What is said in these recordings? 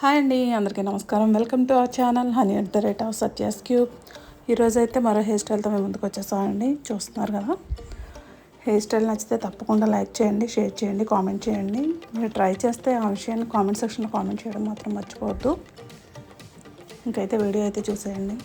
Hi అండి, అందరికీ నమస్కారం. Welcome to our channel @Satyas Cube. ఈరోజు అయితే మరో హెయిర్ స్టైల్తో మేము ముందుకు వచ్చేసామండి. చూస్తున్నారు కదా, హెయిర్ స్టైల్ నచ్చితే తప్పకుండా లైక్ చేయండి, షేర్ చేయండి, కామెంట్ చేయండి. మీరు ట్రై చేస్తే ఆ విషయాన్ని కామెంట్ సెక్షన్లో కామెంట్ చేయడం మాత్రం మర్చిపోవద్దు. ఇంకైతే వీడియో అయితే చూసేయండి.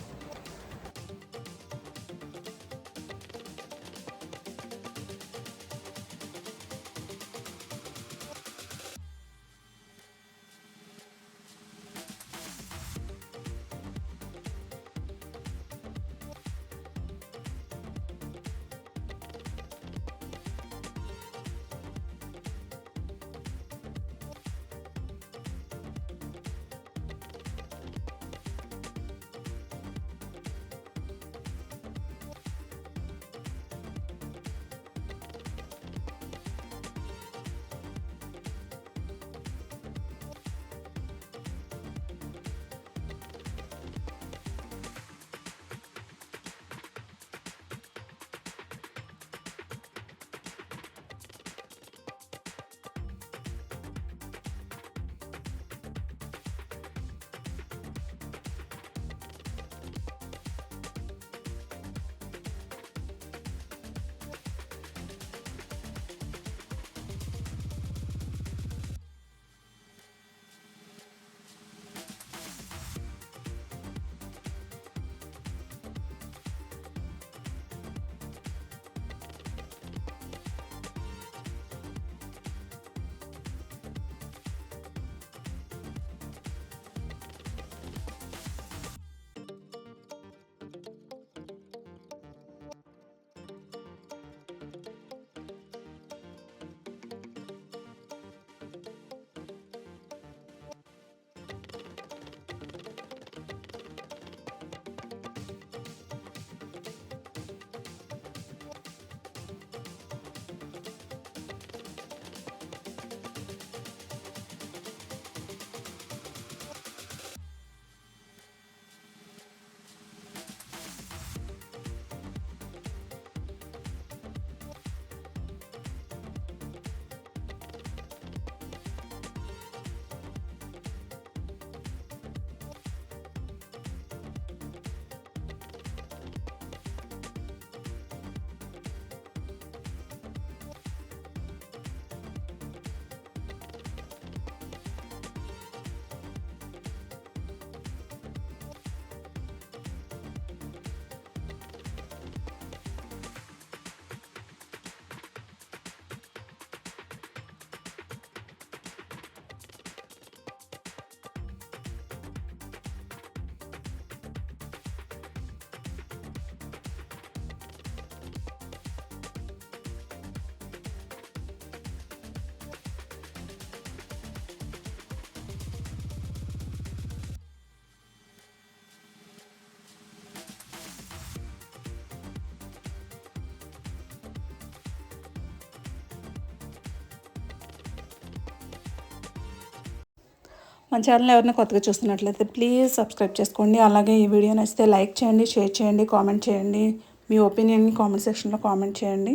మన ఛానల్ ఎవరైనా కొత్తగా చూస్తున్నట్లయితే ప్లీజ్ సబ్స్క్రైబ్ చేసుకోండి. అలాగే ఈ వీడియో నచ్చితే లైక్ చేయండి, షేర్ చేయండి, కామెంట్ చేయండి. మీ ఒపీనియన్ని కామెంట్ సెక్షన్లో కామెంట్ చేయండి.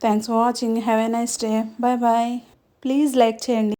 Thanks for watching. Have a nice day. Bye bye. Please like చేయండి.